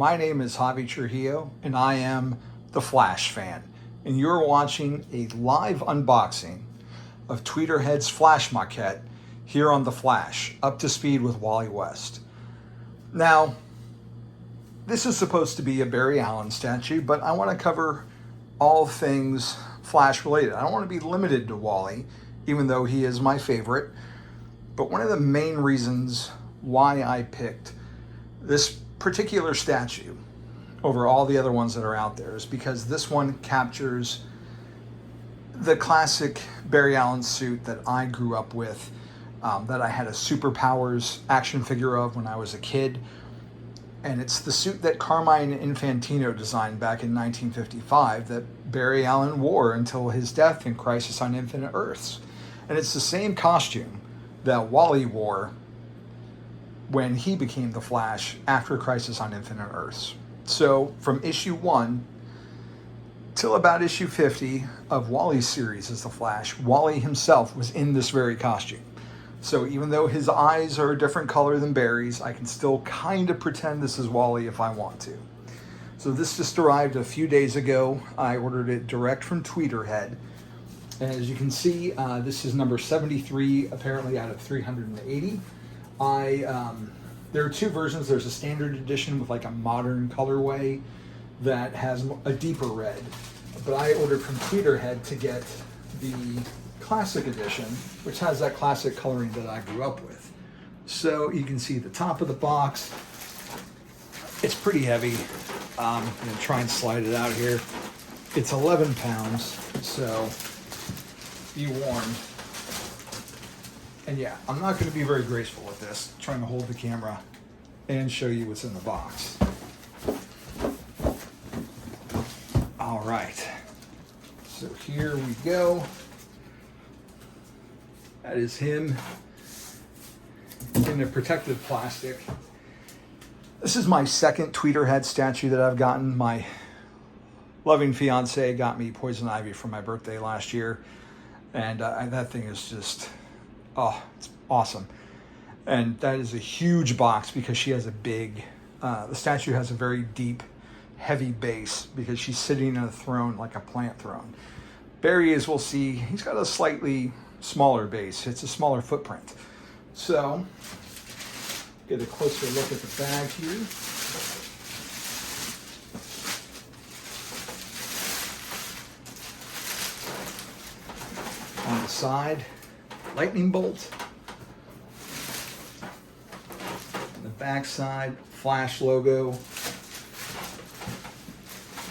My name is Javi, and I am the Flash fan. And you're watching a live unboxing of Tweeterhead's Flash maquette here on The Flash, up to speed with Wally West. Now, this is supposed to be a Barry Allen statue, but I want to cover all things Flash related. I don't want to be limited to Wally, even though he is my favorite. But one of the main reasons why I picked this particular statue over all the other ones that are out there is because this one captures the classic Barry Allen suit that I grew up with, that I had a Superpowers action figure of when I was a kid. And it's the suit that Carmine Infantino designed back in 1955 that Barry Allen wore until his death in Crisis on Infinite Earths. And it's the same costume that Wally wore when he became the Flash after Crisis on Infinite Earths. So from issue 1 till about issue 50 of Wally's series as the Flash, Wally himself was in this very costume. So even though his eyes are a different color than Barry's, I can still kind of pretend this is Wally if I want to. So this just arrived a few days ago. I ordered it direct from Tweeterhead. And as you can see, this is number 73, apparently out of 380. There are two versions. There's a standard edition with like a modern colorway that has a deeper red. But I ordered from Tweeterhead to get the classic edition, which has that classic coloring that I grew up with. So you can see the top of the box. It's pretty heavy. I'm going to try and slide it out here. It's 11 pounds, so be warned. And yeah, I'm not going to be very graceful with this, trying to hold the camera and show you what's in the box. All right, so here we go. That is him in a protective plastic. This is my second Tweeterhead statue that I've gotten. My loving fiance got me Poison Ivy for my birthday last year. And that thing is just, oh, it's awesome. And that is a huge box because she has a big, the statue has a very deep, heavy base because she's sitting on a throne like a plant throne. Barry, as we'll see, he's got a slightly smaller base. It's a smaller footprint. So, get a closer look at the bag here. On the side, lightning bolt. On the back side, Flash logo.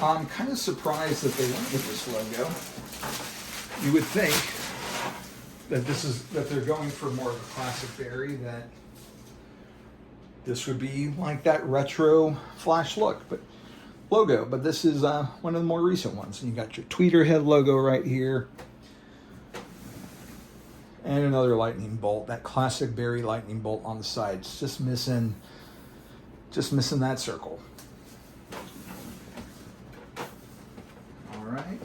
I'm kind of surprised that they went with this logo. You would think that they're going for more of a classic Barry, that this would be like that retro Flash look, but logo. But this is one of the more recent ones. And you got your Tweeterhead logo right here. And another lightning bolt, that classic Barry lightning bolt on the sides. Just missing that circle. All right.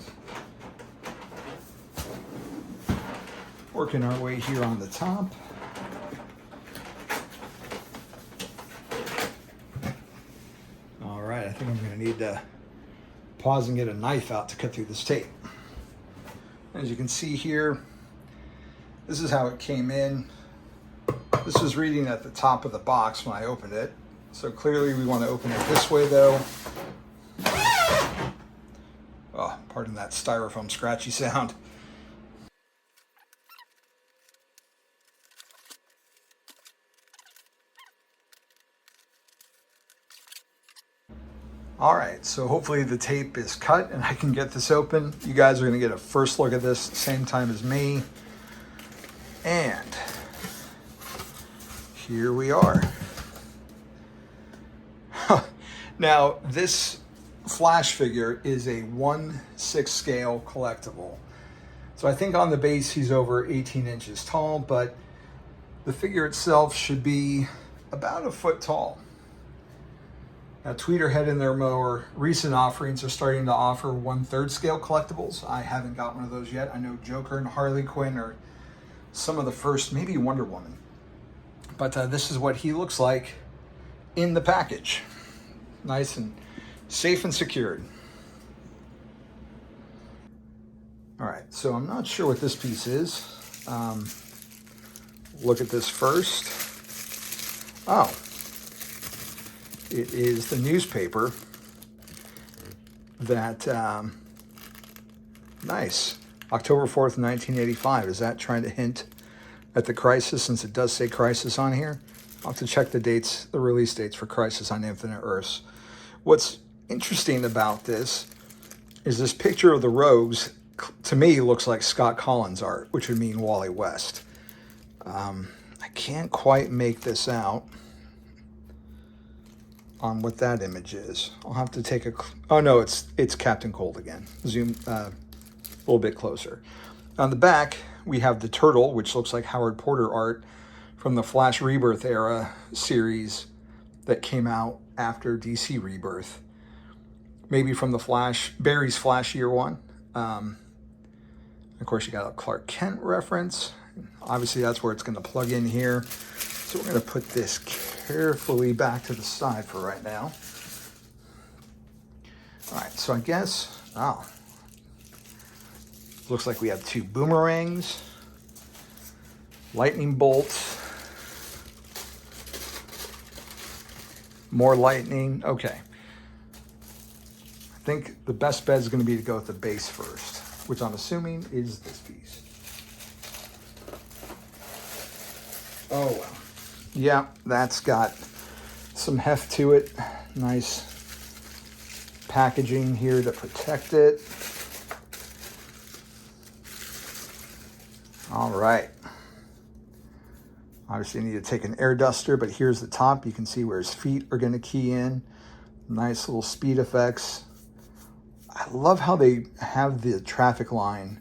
Working our way here on the top. All right, I think I'm going to need to pause and get a knife out to cut through this tape. As you can see here, this is how it came in. This was reading at the top of the box when I opened it. So clearly we want to open it this way though. Oh, pardon that styrofoam scratchy sound. All right, so hopefully the tape is cut and I can get this open. You guys are gonna get a first look at this same time as me. And here we are. Now, this Flash figure is a 1/6 scale collectible. So I think on the base he's over 18 inches tall, but the figure itself should be about a foot tall. Now, Tweeterhead in their more recent offerings are starting to offer 1/3 scale collectibles. I haven't got one of those yet. I know Joker and Harley Quinn are some of the first, maybe Wonder Woman. But this is what he looks like in the package. Nice and safe and secured. All right, so I'm not sure what this piece is. Look at this first. Oh, it is the newspaper that, nice, October 4th, 1985. Is that trying to hint at the Crisis, since it does say Crisis on here? I'll have to check the dates, the release dates for Crisis on Infinite Earths. What's interesting about this is this picture of the Rogues, to me, looks like Scott Collins art, which would mean Wally West. I can't quite make this out on what that image is. I'll have to take a, oh no, it's Captain Cold again. Zoom a little bit closer. On the back, we have the turtle, which looks like Howard Porter art from the Flash Rebirth era series that came out after DC Rebirth. Maybe from the Flash, Barry's Flash year one. Of course, you got a Clark Kent reference. Obviously, that's where it's going to plug in here. So we're going to put this carefully back to the side for right now. All right, so I guess, oh, looks like we have two boomerangs, lightning bolts, more lightning. Okay. I think the best bet is going to be to go with the base first, which I'm assuming is this piece. Oh, well. Yeah, that's got some heft to it. Nice packaging here to protect it. All right. Obviously, you need to take an air duster, but here's the top. You can see where his feet are going to key in. Nice little speed effects. I love how they have the traffic line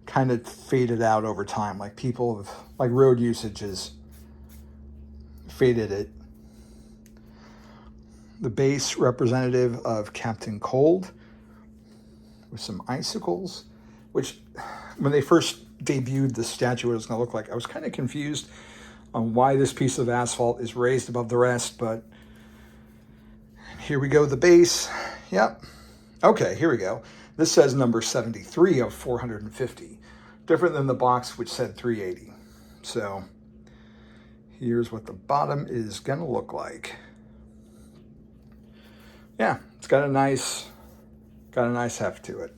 kind of faded out over time. Like people have, like road usage has faded it. The base representative of Captain Cold with some icicles, which when they first debuted the statue, what it was going to look like, I was kind of confused on why this piece of asphalt is raised above the rest, but here we go, the base. Yep. Okay, here we go. This says number 73 of 450. Different than the box, which said 380. So here's what the bottom is gonna look like. Yeah, it's got a nice heft to it.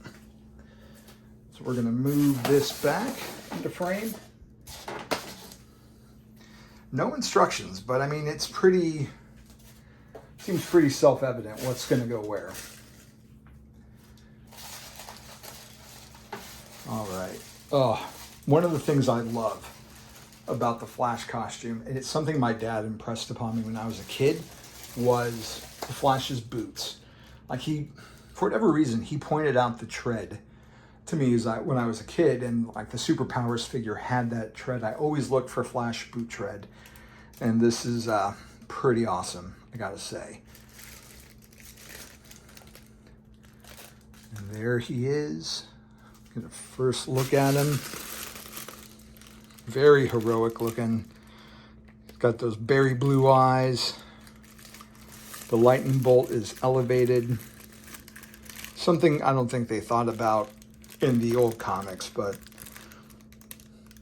So we're gonna move this back into frame. No instructions, but I mean, it's pretty, seems pretty self-evident what's gonna go where. All right. Oh, one of the things I love about the Flash costume, and it's something my dad impressed upon me when I was a kid, was the Flash's boots. Like for whatever reason, he pointed out the tread to me when I was a kid, and like the Superpowers figure had that tread. I always looked for Flash boot tread, and this is pretty awesome, I gotta say. And there he is. Get a first look at him. Very heroic looking. Got those berry blue eyes. The lightning bolt is elevated. Something I don't think they thought about in the old comics, but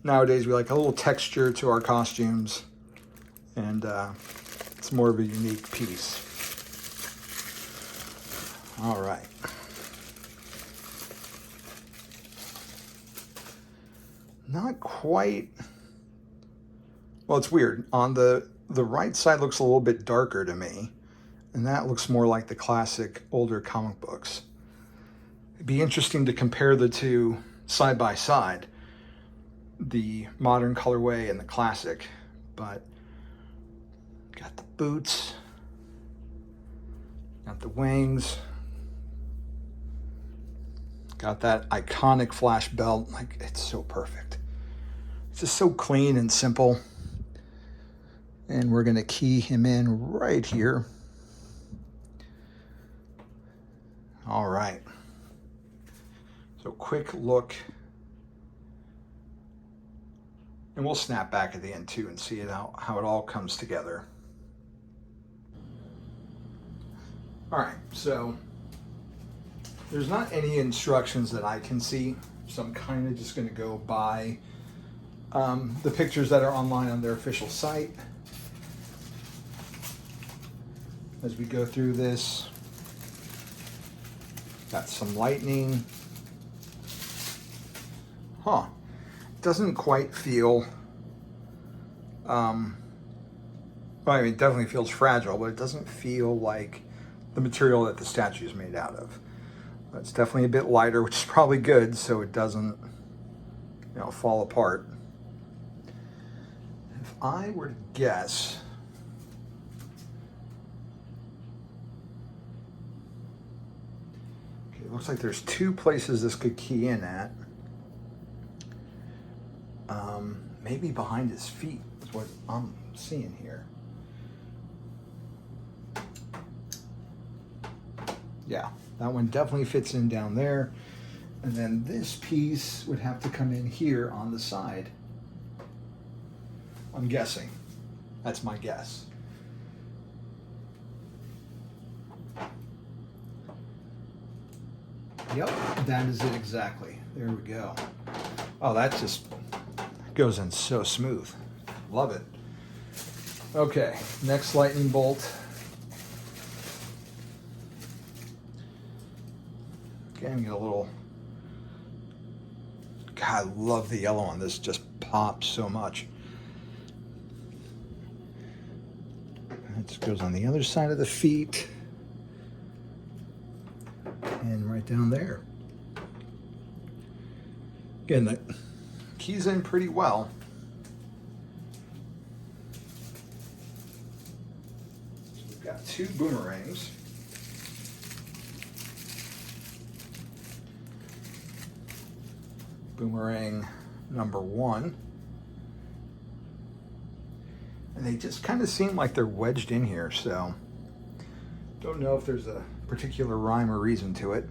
nowadays we like a little texture to our costumes, and it's more of a unique piece. All right. Not quite, well, it's weird. On the right side looks a little bit darker to me, and that looks more like the classic older comic books. It'd be interesting to compare the two side by side, the modern colorway and the classic, but got the boots, got the wings, got that iconic Flash belt. Like, it's so perfect. It's just so clean and simple. And we're going to key him in right here. All right. So quick look. And we'll snap back at the end too and see how it all comes together. All right, so there's not any instructions that I can see, so I'm kind of just going to go by the pictures that are online on their official site. As we go through this, got some lightning. Doesn't quite feel, well, I mean, it definitely feels fragile, but it doesn't feel like the material that the statue is made out of. It's definitely a bit lighter, which is probably good, so it doesn't, fall apart. If I were to guess, okay, it looks like there's two places this could key in at. Maybe behind his feet is what I'm seeing here. Yeah, that one definitely fits in down there. And then this piece would have to come in here on the side. I'm guessing. That's my guess. Yep, that is it exactly. There we go. Oh, that just goes in so smooth. Love it. Okay, next lightning bolt. Again, get a little, God, I love the yellow on this, just pops so much. That just goes on the other side of the feet. And right down there. Again, that keys in pretty well. So we've got two boomerangs. Boomerang number one. And they just kind of seem like they're wedged in here, so don't know if there's a particular rhyme or reason to it.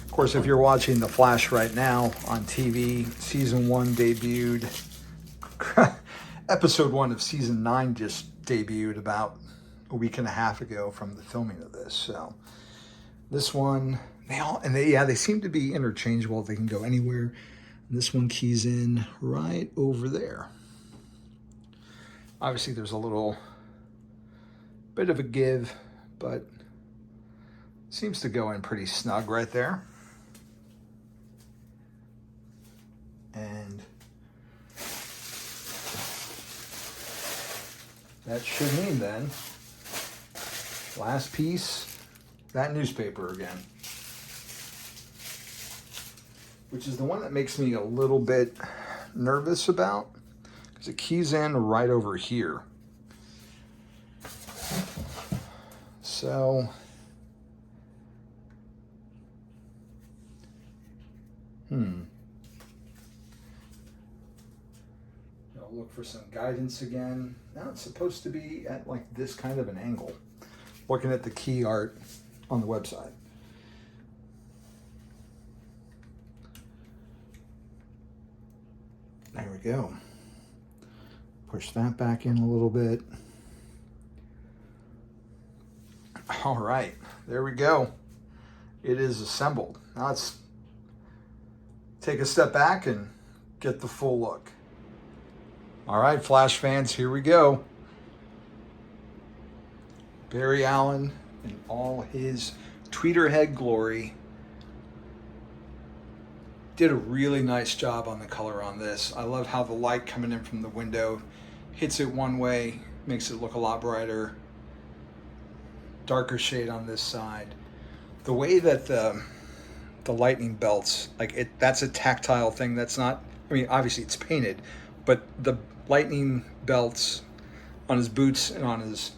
Of course, if you're watching The Flash right now on TV, season 1 debuted. Episode 1 of season 9 just debuted about a week and a half ago from the filming of this. So this one, they seem to be interchangeable. They can go anywhere. And this one keys in right over there. Obviously, there's a little bit of a give, but seems to go in pretty snug right there. And that should mean then, last piece, that newspaper again. Which is the one that makes me a little bit nervous about, because it keys in right over here. So, I'll look for some guidance again. Now it's supposed to be at like this kind of an angle, looking at the key art on the website. There we go. Push that back in a little bit. All right, there we go. It is assembled. Now let's take a step back and get the full look. All right, Flash fans, here we go. Barry Allen in all his Tweeterhead glory did a really nice job on the color on this. I love how the light coming in from the window hits it one way, makes it look a lot brighter. Darker shade on this side. The way that the lightning belts, that's a tactile thing. That's not, I mean, obviously it's painted, but the lightning belts on his boots and on his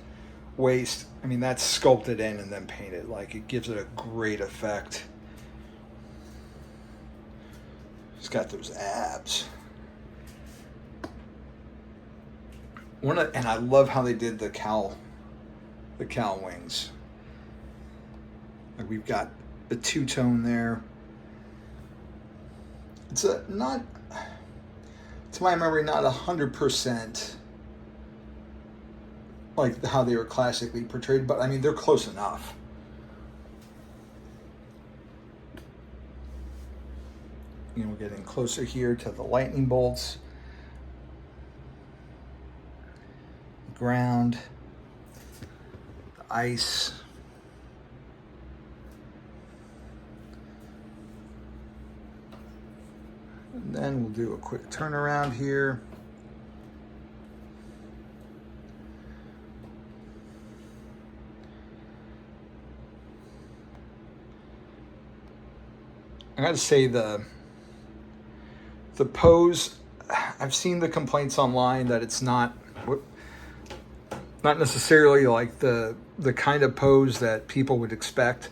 waist, I mean, that's sculpted in and then painted. Like, it gives it a great effect. He's got those abs. And I love how they did the cowl wings. Like, we've got the two-tone there. It's not, to my memory, not 100% like how they were classically portrayed, but I mean, they're close enough. You know, we're getting closer here to the lightning bolts, ground, the ice. And then we'll do a quick turnaround here. I gotta say the pose, I've seen the complaints online that it's not necessarily like the kind of pose that people would expect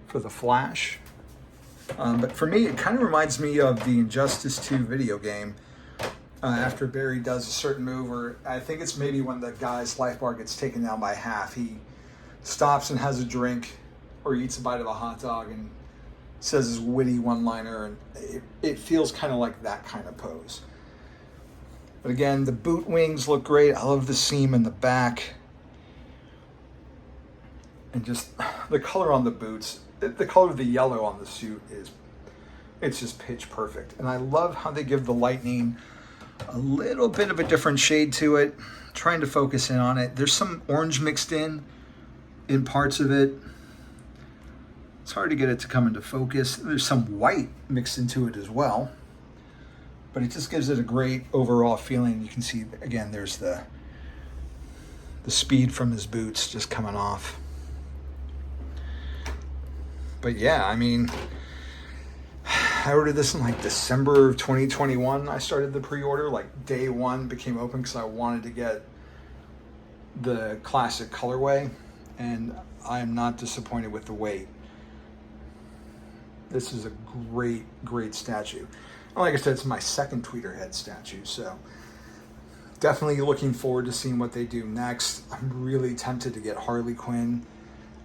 for the Flash. But for me, it kind of reminds me of the Injustice 2 video game. After Barry does a certain move, or I think it's maybe when the guy's life bar gets taken down by half, he stops and has a drink or eats a bite of a hot dog and says his witty one-liner, and it feels kind of like that kind of pose. But again, the boot wings look great. I love the seam in the back. And just the color on the boots, the color of the yellow on the suit it's just pitch perfect. And I love how they give the lightning a little bit of a different shade to it, trying to focus in on it. There's some orange mixed in parts of it. It's hard to get it to come into focus. There's some white mixed into it as well, but it just gives it a great overall feeling. You can see, again, there's the speed from his boots just coming off. But yeah, I mean, I ordered this in like December of 2021. I started the pre-order, like day one became open because I wanted to get the classic colorway, and I am not disappointed with the weight. This is a great, great statue. And like I said, it's my second Tweeterhead statue, so definitely looking forward to seeing what they do next. I'm really tempted to get Harley Quinn.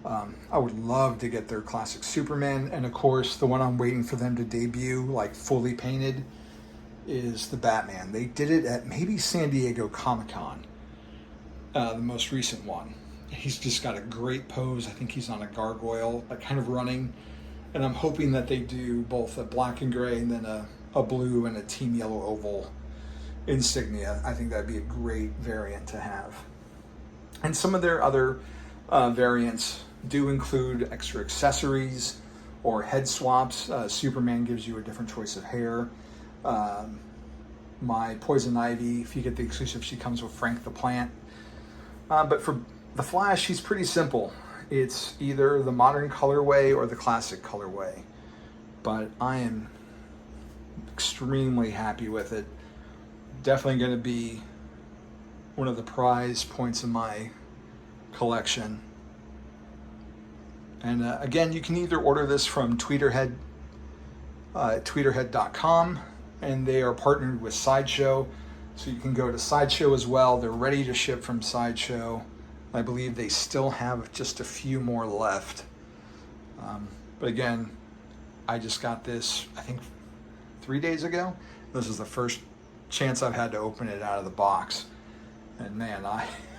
I would love to get their classic Superman, and of course, the one I'm waiting for them to debut, like fully painted, is the Batman. They did it at maybe San Diego Comic-Con, the most recent one. He's just got a great pose. I think he's on a gargoyle, like kind of running. And I'm hoping that they do both a black and gray and then a blue and a team yellow oval insignia. I think that'd be a great variant to have. And some of their other variants do include extra accessories or head swaps. Superman gives you a different choice of hair. My Poison Ivy, if you get the exclusive, she comes with Frank the Plant. But for the Flash, he's pretty simple. It's either the modern colorway or the classic colorway, but I am extremely happy with it. Definitely going to be one of the prize points in my collection. And again, you can either order this from Tweeterhead, tweeterhead.com, and they are partnered with Sideshow, so you can go to Sideshow as well. They're ready to ship from Sideshow. I believe they still have just a few more left. But again, I just got this, I think 3 days ago. This is the first chance I've had to open it out of the box. And man,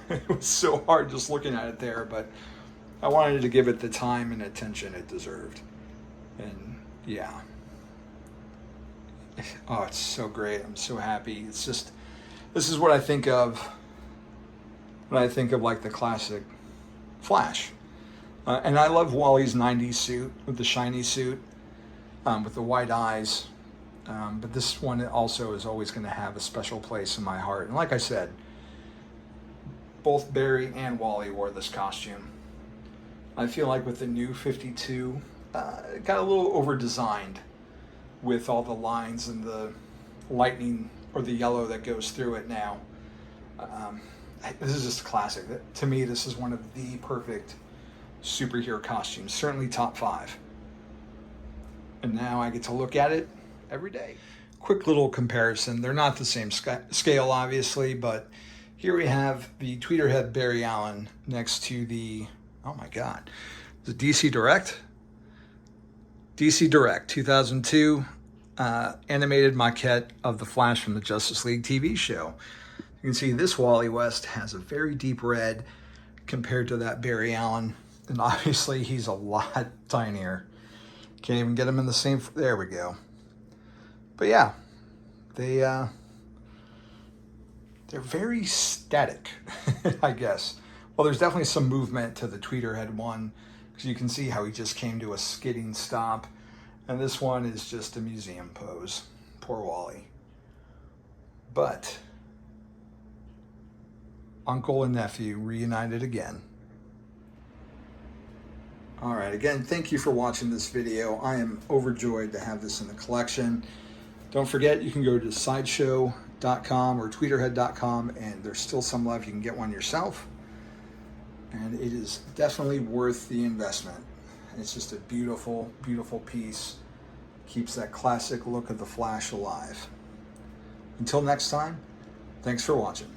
it was so hard just looking at it there, but I wanted to give it the time and attention it deserved. And yeah. Oh, it's so great. I'm so happy. It's just, this is what I think of when I think of like the classic Flash. And I love Wally's 90s suit with the shiny suit, with the white eyes. But this one also is always going to have a special place in my heart. And like I said, both Barry and Wally wore this costume. I feel like with the new 52, it got a little over-designed with all the lines and the lightning or the yellow that goes through it now. This is just a classic. To me, this is one of the perfect superhero costumes, certainly top 5. And now I get to look at it every day. Quick little comparison. They're not the same scale, obviously, but here we have the Tweeterhead Barry Allen next to the, oh my God, the DC Direct? DC Direct 2002 animated maquette of the Flash from the Justice League TV show. You can see this Wally West has a very deep red compared to that Barry Allen. And obviously he's a lot tinier. Can't even get him in the same, there we go. But yeah, they're very static, I guess. Well, there's definitely some movement to the Tweeterhead one, because you can see how he just came to a skidding stop. And this one is just a museum pose. Poor Wally. But uncle and nephew reunited again. All right, again, thank you for watching this video. I am overjoyed to have this in the collection. Don't forget, you can go to sideshow.com or tweeterhead.com, and there's still some left. You can get one yourself. And it is definitely worth the investment. It's just a beautiful, beautiful piece. Keeps that classic look of the Flash alive. Until next time, thanks for watching.